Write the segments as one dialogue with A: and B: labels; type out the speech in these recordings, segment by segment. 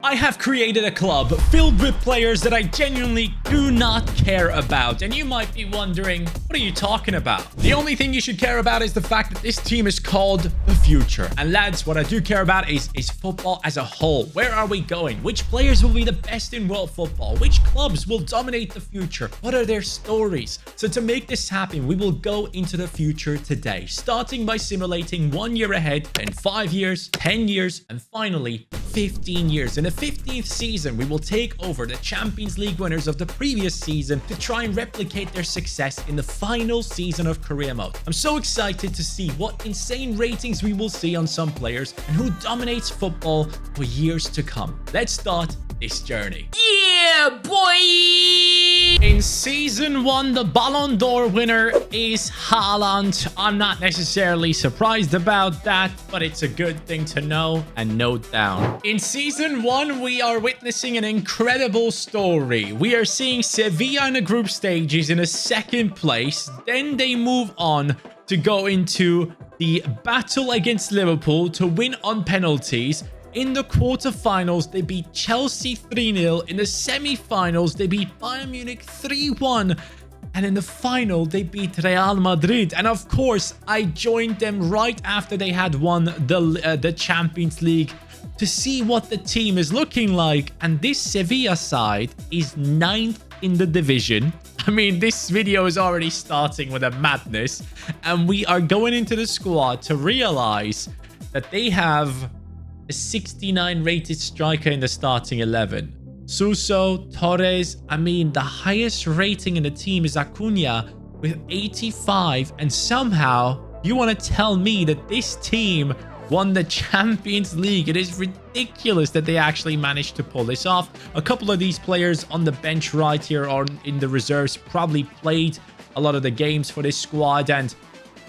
A: I have created a club filled with players that I genuinely do not care about. And you might be wondering, what are you talking about? The only thing you should care about is the fact that this team is called the future. And lads, what I do care about is football as a whole. Where are we going? Which players will be the best in world football? Which clubs will dominate the future? What are their stories? So to make this happen, we will go into the future today, starting by simulating 1 year ahead, then 5 years, 10 years, and finally 15 years. In the 15th season, we will take over the Champions League winners of the previous season to try and replicate their success in the final season of career mode. I'm so excited to see what insane ratings we will see on some players and who dominates football for years to come. Let's start this journey. Yeah, boy! In Season 1, the Ballon d'Or winner is Haaland. I'm not necessarily surprised about that, but it's a good thing to know and note down. In Season 1, we are witnessing an incredible story. We are seeing Sevilla in the group stages in a second place. Then they move on to go into the battle against Liverpool to win on penalties. In the quarterfinals, they beat Chelsea 3-0. In the semi-finals, they beat Bayern Munich 3-1. And in the final, they beat Real Madrid. And of course, I joined them right after they had won the Champions League to see what the team is looking like. And this Sevilla side is 9th in the division. I mean, this video is already starting with a madness. And we are going into the squad to realize that they have a 69 rated striker in the starting 11. Suso, Torres, I mean, the highest rating in the team is Acuna with 85. And somehow you want to tell me that this team won the Champions League? It is ridiculous that they actually managed to pull this off. A couple of these players on the bench right here or in the reserves probably played a lot of the games for this squad, and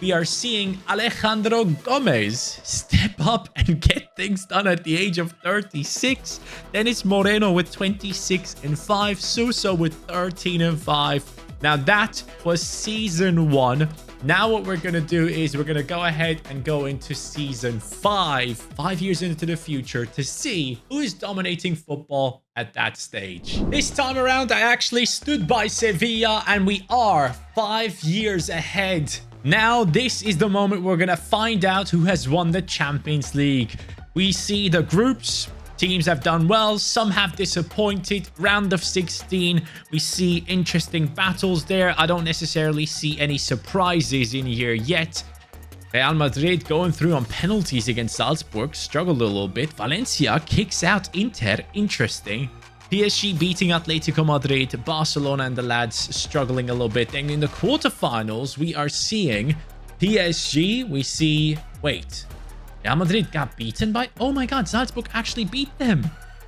A: we are seeing Alejandro Gomez step up and get things done at the age of 36. Dennis Moreno with 26-5. Suso with 13-5. Now that was Season 1. Now what we're going to do is we're going to go ahead and go into Season 5, 5 years into the future, to see who is dominating football at that stage. This time around, I actually stood by Sevilla and we are 5 years ahead. Now, this is the moment we're going to find out who has won the Champions League. We see the groups. Teams have done well. Some have disappointed. Round of 16. We see interesting battles there. I don't necessarily see any surprises in here yet. Real Madrid going through on penalties against Salzburg. Struggled a little bit. Valencia kicks out Inter. Interesting. PSG beating Atletico Madrid, Barcelona and the lads struggling a little bit. And in the quarterfinals, we are seeing PSG. We see... Wait. Real Madrid got beaten by... Oh my god, Salzburg actually beat them.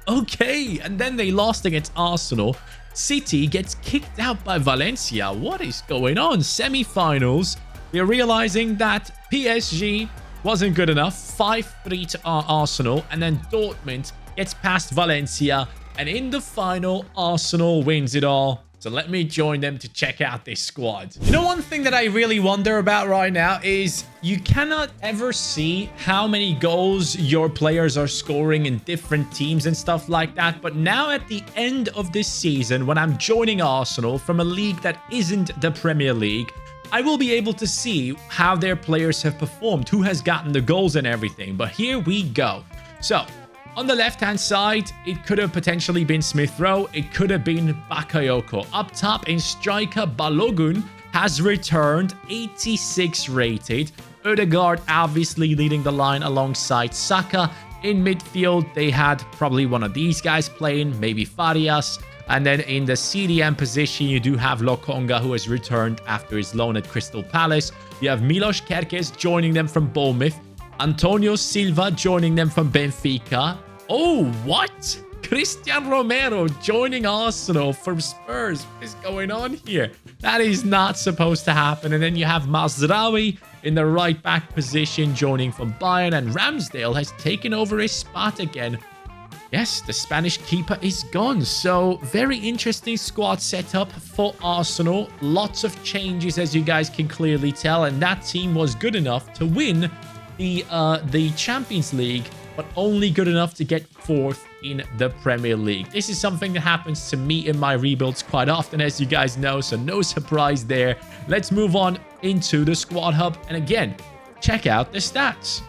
A: Okay, and then they lost against Arsenal. City gets kicked out by Valencia. What is going on? Semi-finals. We're realizing that PSG wasn't good enough. 5-3 to Arsenal. And then Dortmund gets past Valencia. And in the final, Arsenal wins it all. So let me join them to check out this squad. You know, one thing that I really wonder about right now is you cannot ever see how many goals your players are scoring in different teams and stuff like that. But now at the end of this season, when I'm joining Arsenal from a league that isn't the Premier League, I will be able to see how their players have performed, who has gotten the goals and everything. But here we go. So on the left-hand side, it could have potentially been Smith Rowe. It could have been Bakayoko. Up top in striker, Balogun has returned, 86 rated. Ødegaard obviously leading the line alongside Saka. In midfield, they had probably one of these guys playing, maybe Farias. And then in the CDM position, you do have Lokonga, who has returned after his loan at Crystal Palace. You have Milos Kerkez joining them from Bournemouth. Antonio Silva joining them from Benfica. Oh, what? Christian Romero joining Arsenal from Spurs. What is going on here? That is not supposed to happen. And then you have Mazraoui in the right back position joining from Bayern. And Ramsdale has taken over his spot again. Yes, the Spanish keeper is gone. So very interesting squad setup for Arsenal. Lots of changes, as you guys can clearly tell. And that team was good enough to win the Champions League, but only good enough to get 4th in the Premier League. This is something that happens to me in my rebuilds quite often, as you guys know, so no surprise there. Let's move on into the squad hub, and again, check out the stats.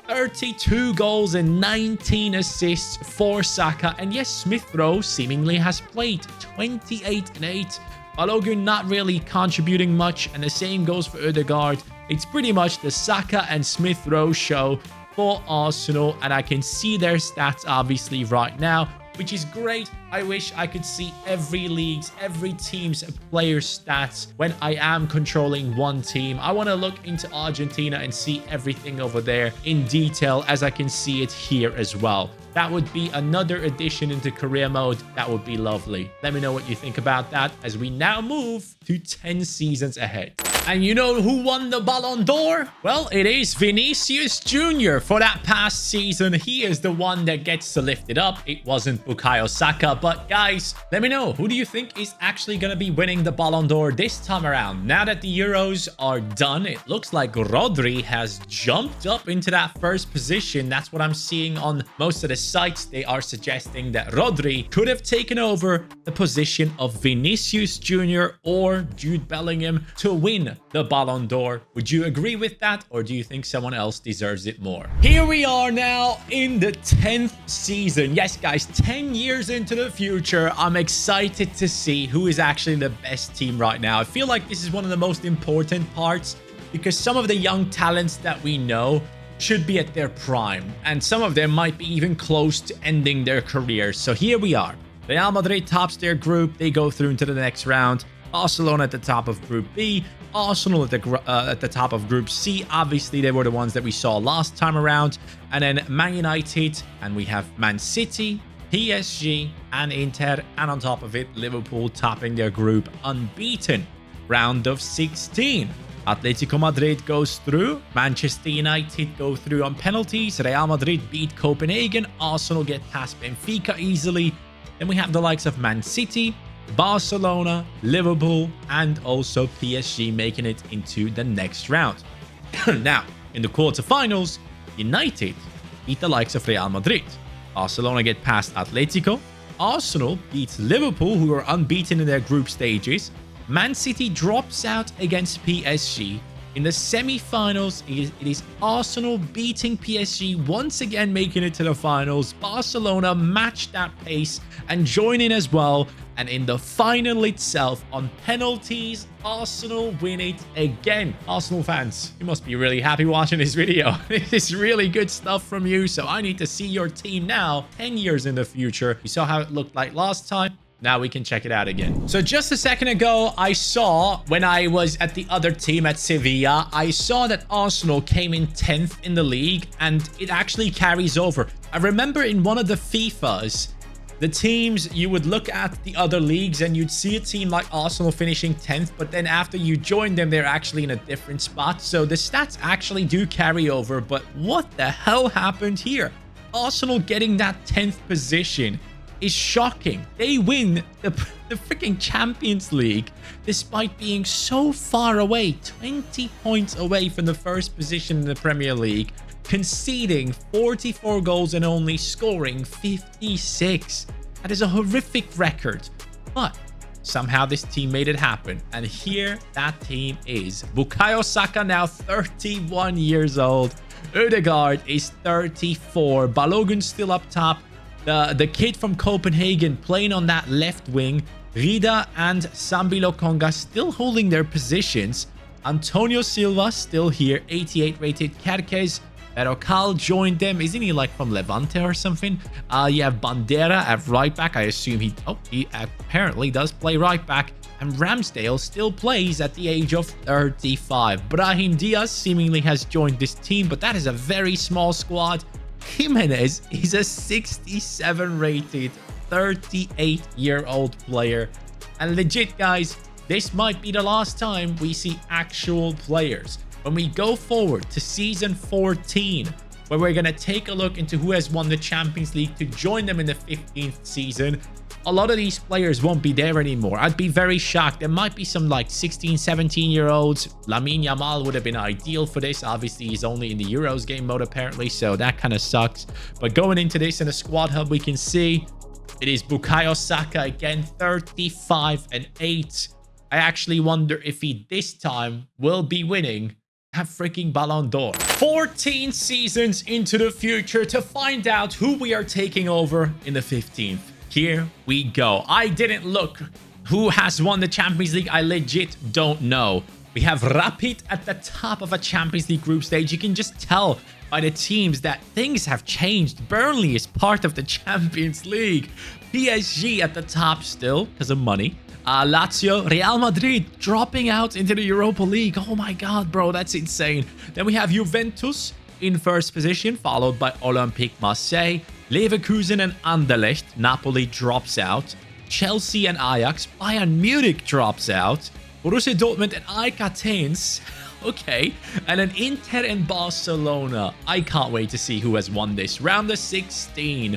A: 32 goals and 19 assists for Saka. And yes, Smith Rowe seemingly has played 28 and 8. Balogun not really contributing much, and the same goes for Ødegaard. It's pretty much the Saka and Smith Rowe show for Arsenal, and I can see their stats obviously right now, which is great. I wish I could see every team's player stats when I am controlling one team. I want to look into Argentina and see everything over there in detail, as I can see it here as well. That would be another addition into career mode. That would be lovely. Let me know what you think about that as we now move to 10 seasons ahead. And you know who won the Ballon d'Or? Well, it is Vinicius Jr. For that past season, he is the one that gets to lift it up. It wasn't Bukayo Saka. But guys, let me know, who do you think is actually going to be winning the Ballon d'Or this time around? Now that the Euros are done, it looks like Rodri has jumped up into that first position. That's what I'm seeing on most of the sites. They are suggesting that Rodri could have taken over the position of Vinicius Jr. or Jude Bellingham to win the Ballon d'Or. Would you agree with that, or do you think someone else deserves it more? Here we are now in the 10th season. Yes, guys, 10 years into the future. I'm excited to see who is actually the best team right now. I feel like this is one of the most important parts, because some of the young talents that we know should be at their prime, and some of them might be even close to ending their careers. So here we are. Real Madrid tops their group. They go through into the next round. Barcelona at the top of Group B. Arsenal at the top of Group C. Obviously, they were the ones that we saw last time around. And then Man United, and we have Man City, PSG, and Inter. And on top of it, Liverpool topping their group unbeaten. Round of 16. Atletico Madrid goes through. Manchester United go through on penalties. Real Madrid beat Copenhagen. Arsenal get past Benfica easily. Then we have the likes of Man City, Barcelona, Liverpool, and also PSG making it into the next round. Now, in the quarterfinals, United beat the likes of Real Madrid. Barcelona get past Atletico. Arsenal beats Liverpool, who are unbeaten in their group stages. Man City drops out against PSG. In the semi-finals, it is Arsenal beating PSG, once again making it to the finals. Barcelona match that pace and join in as well. And in the final itself, on penalties, Arsenal win it again. Arsenal fans, you must be really happy watching this video. This is really good stuff from you. So I need to see your team now, 10 years in the future. You saw how it looked like last time. Now we can check it out again. So just a second ago, I saw, when I was at the other team at Sevilla, I saw that Arsenal came in 10th in the league, and it actually carries over. I remember in one of the FIFAs, the teams, you would look at the other leagues and you'd see a team like Arsenal finishing 10th, but then after you join them, they're actually in a different spot. So the stats actually do carry over, but what the hell happened here? Arsenal getting that 10th position is shocking. They win the freaking Champions League despite being so far away, 20 points away from the first position in the Premier League, conceding 44 goals and only scoring 56. That is a horrific record, but somehow this team made it happen. And here that team is. Bukayo Saka now 31 years old. Ødegaard is 34. Balogun still up top. The kid from Copenhagen playing on that left wing. Rida and Sambi Lokonga still holding their positions. Antonio Silva still here, 88 rated. Kerkez, Berokal joined them. Isn't he like from Levante or something? You have Bandera at right back. I assume he apparently does play right back. And Ramsdale still plays at the age of 35. Brahim Diaz seemingly has joined this team, but that is a very small squad. Jimenez is a 67 rated 38-year-old player. And legit, guys, this might be the last time we see actual players. When we go forward to season 14, where we're going to take a look into who has won the Champions League to join them in the 15th season, a lot of these players won't be there anymore. I'd be very shocked. There might be some like 16, 17-year-olds. Lamine Yamal would have been ideal for this. Obviously, he's only in the Euros game mode apparently, so that kind of sucks. But going into this in a squad hub, we can see it is Bukayo Saka again, 35 and 8. I actually wonder if he this time will be winning that freaking Ballon d'Or. 14 seasons into the future to find out who we are taking over in the 15th. Here we go. I didn't look who has won the Champions League. I legit don't know. We have Rapid at the top of a Champions League group stage. You can just tell by the teams that things have changed. Burnley is part of the Champions League. PSG at the top still because of money. Lazio, Real Madrid dropping out into the Europa League. Oh my god, bro, that's insane. Then we have Juventus in first position, followed by Olympique Marseille, Leverkusen and Anderlecht. Napoli drops out. Chelsea and Ajax. Bayern Munich drops out. Borussia Dortmund and AEK Athens. Okay. And then Inter and Barcelona. I can't wait to see who has won this. Round of 16.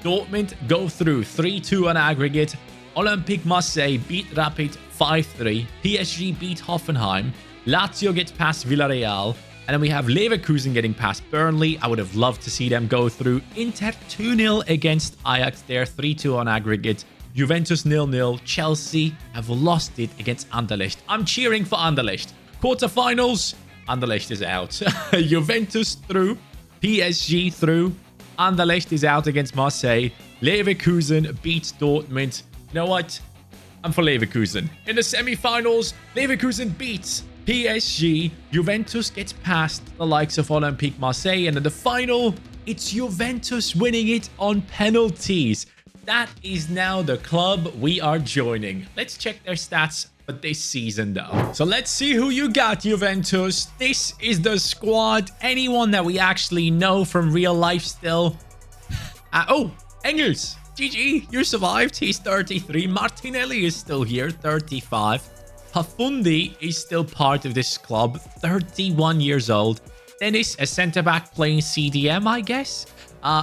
A: Dortmund go through 3-2 on aggregate. Olympique Marseille beat Rapid 5-3. PSG beat Hoffenheim. Lazio gets past Villarreal. And then we have Leverkusen getting past Burnley. I would have loved to see them go through. Inter 2-0 against Ajax there. 3-2 on aggregate. Juventus 0-0. Chelsea have lost it against Anderlecht. I'm cheering for Anderlecht. Quarterfinals. Anderlecht is out. Juventus through. PSG through. Anderlecht is out against Marseille. Leverkusen beats Dortmund. You know what? I'm for Leverkusen. In the semi-finals, Leverkusen beats PSG. Juventus gets past the likes of Olympique Marseille. And in the final, it's Juventus winning it on penalties. That is now the club we are joining. Let's check their stats for this season, though. So let's see who you got, Juventus. This is the squad. Anyone that we actually know from real life still. Oh, Engels. GG, you survived. He's 33. Martinelli is still here, 35. Pafundi is still part of this club, 31 years old. Dennis, a centre-back playing CDM, I guess.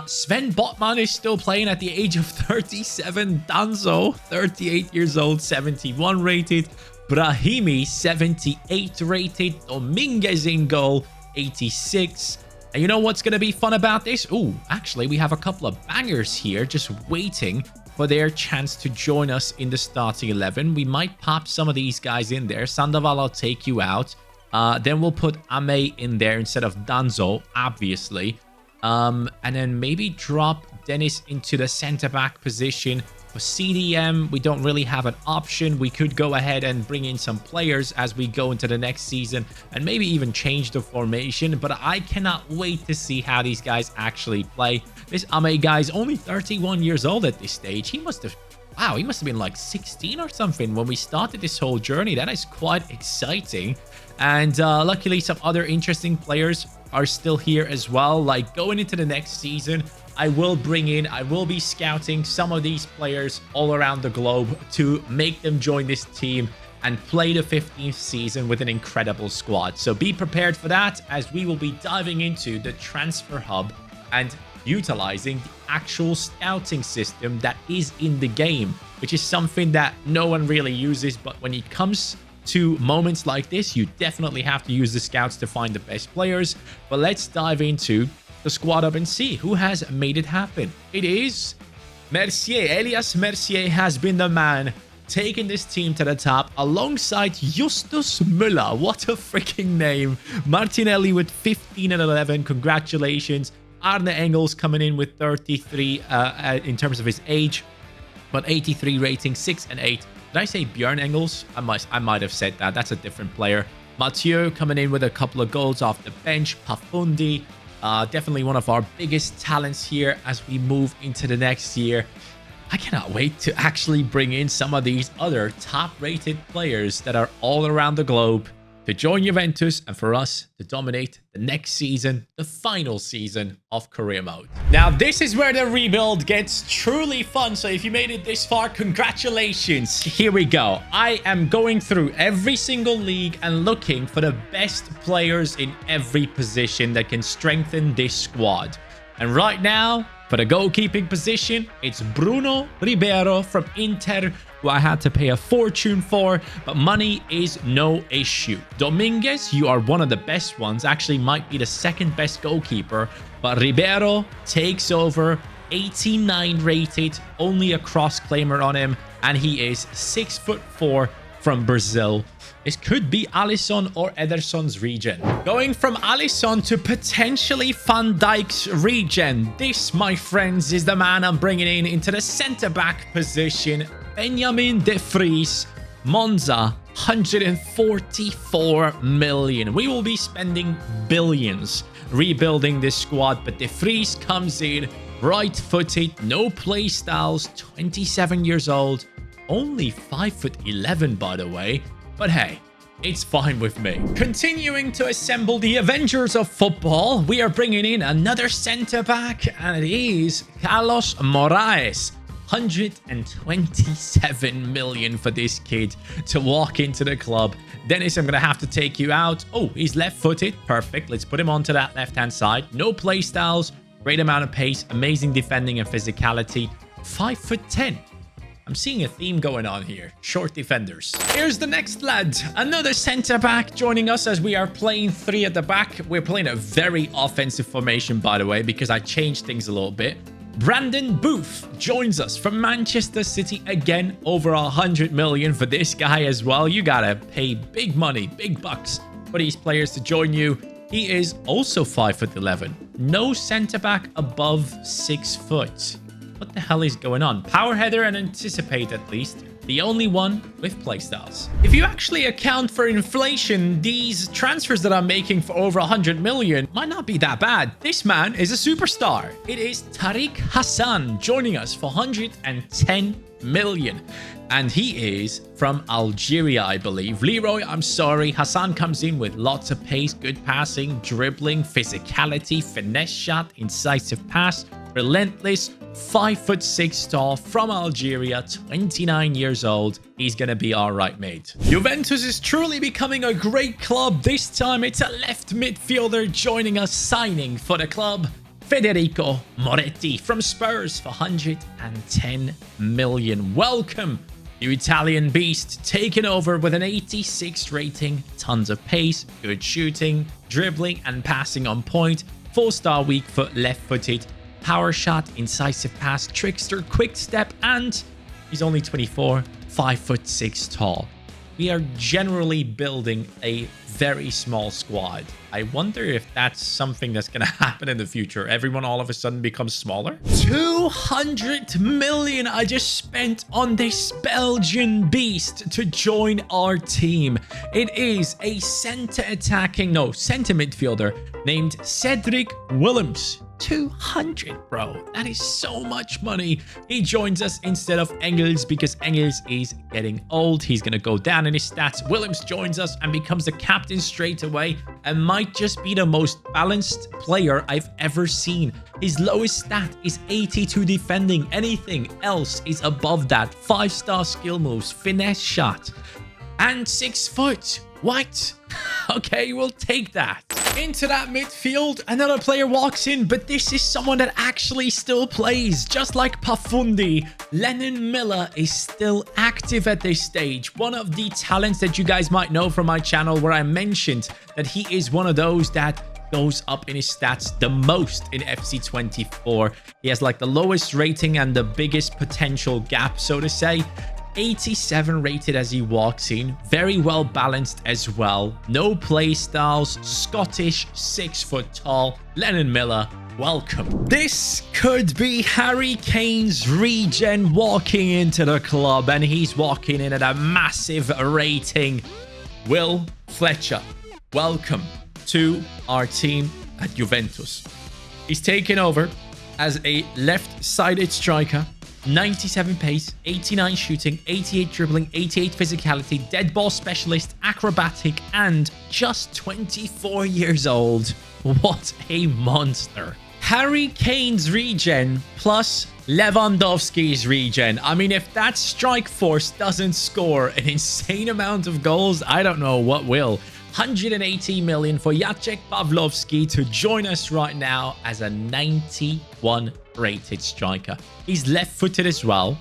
A: Sven Botman is still playing at the age of 37. Danzo, 38 years old, 71 rated. Brahimi, 78 rated. Dominguez in goal, 86. And you know what's going to be fun about this? Oh, actually, we have a couple of bangers here just waiting for their chance to join us in the starting 11. We might pop some of these guys in there. Sandoval, I'll take you out. Then we'll put Ame in there instead of Danzo, obviously. And then maybe drop Dennis into the center-back position. For CDM, we don't really have an option. We could go ahead and bring in some players as we go into the next season and maybe even change the formation. But I cannot wait to see how these guys actually play. This Ame guy is only 31 years old at this stage. He must have... Wow, he must have been like 16 or something when we started this whole journey. That is quite exciting. And luckily, some other interesting players are still here as well. Like going into the next season, I will be scouting some of these players all around the globe to make them join this team and play the 15th season with an incredible squad. So be prepared for that as we will be diving into the transfer hub and utilizing the actual scouting system that is in the game, which is something that no one really uses. But when it comes to moments like this, you definitely have to use the scouts to find the best players. But let's dive into the squad up and see who has made it happen. It is Mercier. Elias Mercier has been the man taking this team to the top alongside Justus Müller. What a freaking name. Martinelli with 15 and 11. Congratulations. Arne Engels coming in with 33 in terms of his age, but 83 rating, 6 and 8. Did I say Björn Engels? I might have said that. That's a different player. Mathieu coming in with a couple of goals off the bench. Pafundi, definitely one of our biggest talents here as we move into the next year. I cannot wait to actually bring in some of these other top-rated players that are all around the globe to join Juventus and for us to dominate the next season, the final season of career mode. Now, this is where the rebuild gets truly fun. So if you made it this far, congratulations. Here we go. I am going through every single league and looking for the best players in every position that can strengthen this squad. And right now, For the goalkeeping position, it's Bruno Ribeiro from Inter, who I had to pay a fortune for, but money is no issue. Dominguez, you are one of the best ones, actually might be the second best goalkeeper, but Ribeiro takes over, 89 rated, only a cross-claimer on him, and he is 6'4" from Brazil. This could be Alisson or Ederson's regen. Going from Alisson to potentially Van Dijk's regen. This, my friends, is the man I'm bringing in into the centre-back position. Benjamin de Vries, Monza, 144 million. We will be spending billions rebuilding this squad, but de Vries comes in right-footed, no play styles, 27 years old, only 5'11", by the way. But hey, it's fine with me. Continuing to assemble the Avengers of football, we are bringing in another centre-back, and it is Carlos Moraes. 127 million for this kid to walk into the club. Dennis, I'm going to have to take you out. Oh, he's left-footed. Perfect. Let's put him onto that left-hand side. No play styles. Great amount of pace. Amazing defending and physicality. 5'10". I'm seeing a theme going on here. Short defenders. Here's the next lad. Another centre-back joining us as we are playing 3 at the back. We're playing a very offensive formation, by the way, because I changed things a little bit. Brandon Booth joins us from Manchester City. Again, over 100 million for this guy as well. You gotta pay big money, big bucks for these players to join you. He is also 5'11". No centre-back above 6 foot. What the hell is going on? Power header and anticipate, at least. The only one with playstyles. If you actually account for inflation, these transfers that I'm making for over 100 million might not be that bad. This man is a superstar. It is Tariq Hassan joining us for 110 million. And he is from Algeria, I believe. Leroy, I'm sorry. Hassan comes in with lots of pace, good passing, dribbling, physicality, finesse shot, incisive pass, relentless, 5'6" tall from Algeria, 29 years old. He's gonna be all right, mate. Juventus is truly becoming a great club. This time it's a left midfielder joining us, signing for the club. Federico Moretti from Spurs for 110 million. Welcome, you Italian beast, taking over with an 86 rating, tons of pace, good shooting, dribbling and passing on point, 4-star weak foot, left-footed, power shot, incisive pass, trickster, quick step, and he's only 24, 5'6" tall. We are generally building a very small squad. I wonder if that's something that's going to happen in the future. Everyone all of a sudden becomes smaller. 200 million I just spent on this Belgian beast to join our team. It is a center midfielder named Cedric Willems. 200, bro. That is so much money. He joins us instead of Engels because Engels is getting old. He's going to go down in his stats. Willems joins us and becomes the captain straight away and might just be the most balanced player I've ever seen. His lowest stat is 82 defending. Anything else is above that. 5-star skill moves, finesse shot, and 6 foot. What? Okay, we'll take that. Into that midfield, another player walks in, but this is someone that actually still plays. Just like Pafundi, Lennon Miller is still active at this stage. One of the talents that you guys might know from my channel where I mentioned that he is one of those that goes up in his stats the most in FC24. He has like the lowest rating and the biggest potential gap, so to say. 87 rated as he walks in. Very well balanced as well. No play styles. Scottish, 6 foot tall. Lennon Miller, welcome. This could be Harry Kane's regen walking into the club, and he's walking in at a massive rating. Will Fletcher, welcome to our team at Juventus. He's taken over as a left-sided striker. 97 pace, 89 shooting, 88 dribbling, 88 physicality, dead ball specialist, acrobatic, and just 24 years old. What a monster. Harry Kane's regen plus Lewandowski's regen. I mean, if that strike force doesn't score an insane amount of goals, I don't know what will. 180 million for Jacek Pawlowski to join us right now as a 91 rated striker. He's left-footed as well.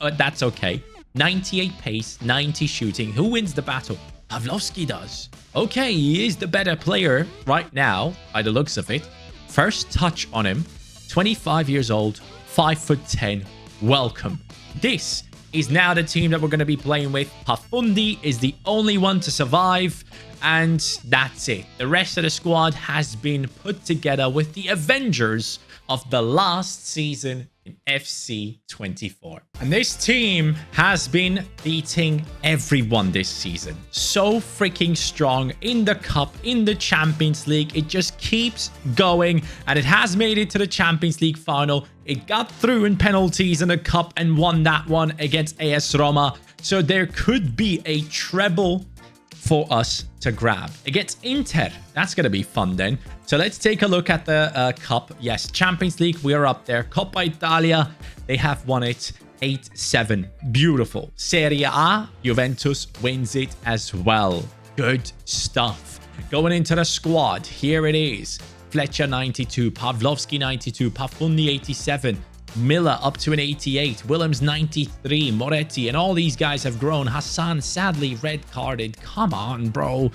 A: That's okay. 98 pace, 90 shooting. Who wins the battle? Pavlovsky does. Okay, he is the better player right now, by the looks of it. First touch on him. 25 years old, 5'10". Welcome. This is now the team that we're going to be playing with. Pafundi is the only one to survive. And that's it. The rest of the squad has been put together with the Avengers of the last season in FC 24. And this team has been beating everyone this season. So freaking strong in the cup, in the Champions League. It just keeps going, and it has made it to the Champions League final. It got through in penalties in the cup and won that one against AS Roma. So there could be a treble for us to grab against Inter. That's going to be fun then. So let's take a look at the cup. Yes, Champions League, we're up there. Coppa Italia, they have won it 8-7. Beautiful. Serie A, Juventus wins it as well. Good stuff. Going into the squad, here it is. Fletcher 92, Pavlovsky 92, Pafundi 87, Miller up to an 88, Willems 93, Moretti, and all these guys have grown. Hassan sadly red carded. Come on, bro.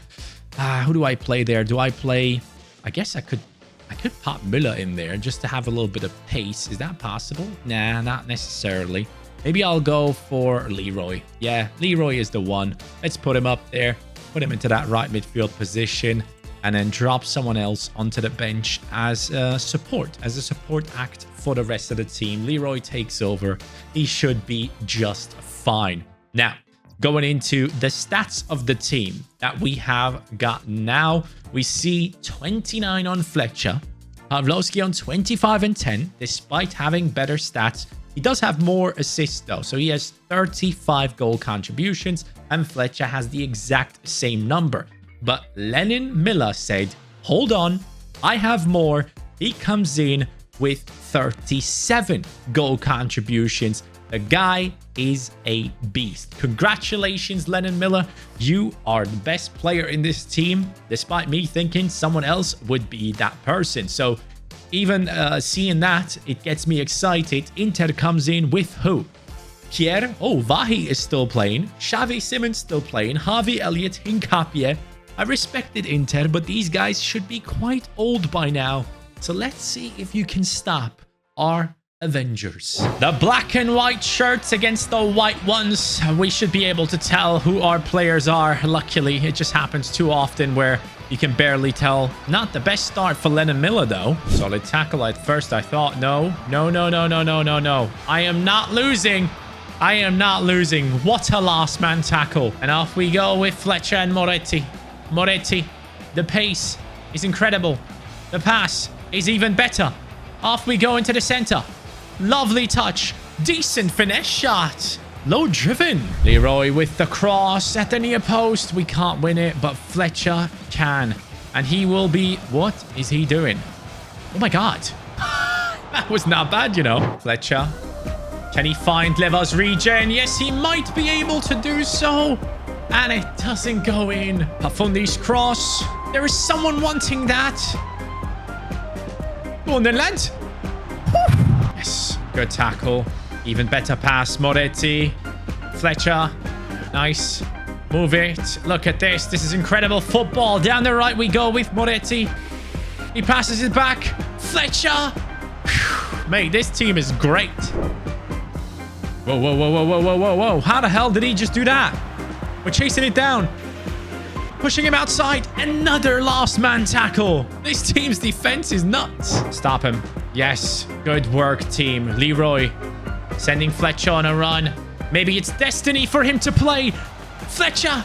A: Who do I play there? Do I play? I guess I could pop Miller in there just to have a little bit of pace. Is that possible? Nah, not necessarily. Maybe I'll go for Leroy. Yeah, Leroy is the one. Let's put him up there. Put him into that right midfield position. And then drop someone else onto the bench as a support act for the rest of the team. Leroy takes over. He should be just fine. Now, going into the stats of the team that we have got now, we see 29 on Fletcher, Pavlovsky on 25 and 10, despite having better stats. He does have more assists though, so he has 35 goal contributions, and Fletcher has the exact same number. But Lenin Miller said, hold on, I have more. He comes in with 37 goal contributions. The guy is a beast. Congratulations, Lenin Miller. You are the best player in this team, despite me thinking someone else would be that person. So even seeing that, it gets me excited. Inter comes in with who? Pierre. Oh, Vahi is still playing. Xavi Simons still playing. Harvey Elliott, Hincapie. I respected Inter, but these guys should be quite old by now. So let's see if you can stop our Avengers. The black and white shirts against the white ones. We should be able to tell who our players are. Luckily, it just happens too often where you can barely tell. Not the best start for Lenin Miller, though. Solid tackle at first, I thought. No. I am not losing. I am not losing. What a last man tackle. And off we go with Fletcher and Moretti. Moretti, the pace is incredible. The pass is even better. Off we go into the center. Lovely touch. Decent finesse shot. Low driven. Leroy with the cross at the near post. We can't win it, but Fletcher can. And he will be... What is he doing? Oh my God. That was not bad, you know. Fletcher. Can he find Lever's regen? Yes, he might be able to do so. And it doesn't go in. Pafundi's cross. There is someone wanting that. Go on then, lads. Yes. Good tackle. Even better pass. Moretti. Fletcher. Nice. Move it. Look at this. This is incredible football. Down the right we go with Moretti. He passes it back. Fletcher. Mate, this team is great. Whoa. How the hell did he just do that? We're chasing it down. Pushing him outside. Another last man tackle. This team's defense is nuts. Stop him. Yes. Good work, team. Leroy sending Fletcher on a run. Maybe it's destiny for him to play. Fletcher.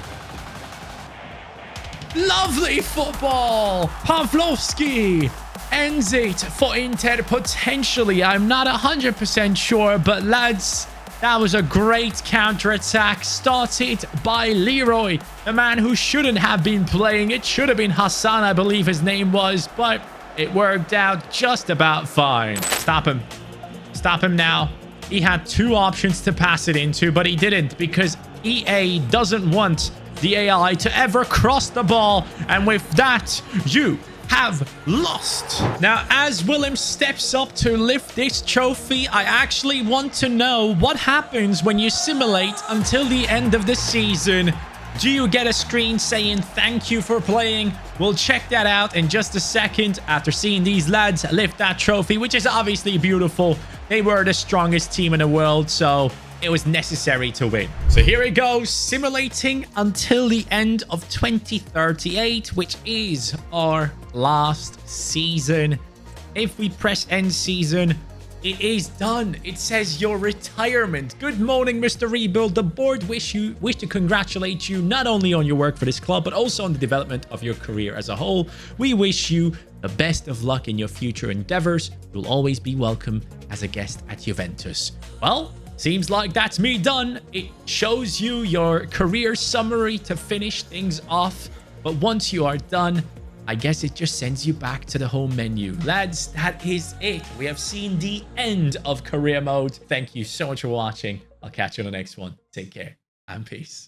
A: Lovely football. Pavlovsky ends it for Inter potentially. I'm not 100% sure, but lads, that was a great counter-attack started by Leroy, the man who shouldn't have been playing. It should have been Hassan, I believe his name was, but it worked out just about fine. Stop him. Stop him now. He had two options to pass it into, but he didn't because EA doesn't want the AI to ever cross the ball. And with that, you have lost. Now, as Willem steps up to lift this trophy, I actually want to know what happens when you simulate until the end of the season. Do you get a screen saying thank you for playing? We'll check that out in just a second after seeing these lads lift that trophy, which is obviously beautiful. They were the strongest team in the world, so it was necessary to win. So here it goes, simulating until the end of 2038, which is our last season. If we press end season, it is done. It says your retirement. Good morning, Mr. Rebuild. The board wish to congratulate you not only on your work for this club, but also on the development of your career as a whole. We wish you the best of luck in your future endeavors. You'll always be welcome as a guest at Juventus. Well, seems like that's me done. It shows you your career summary to finish things off. But once you are done, I guess it just sends you back to the home menu. Lads, that is it. We have seen the end of career mode. Thank you so much for watching. I'll catch you on the next one. Take care and peace.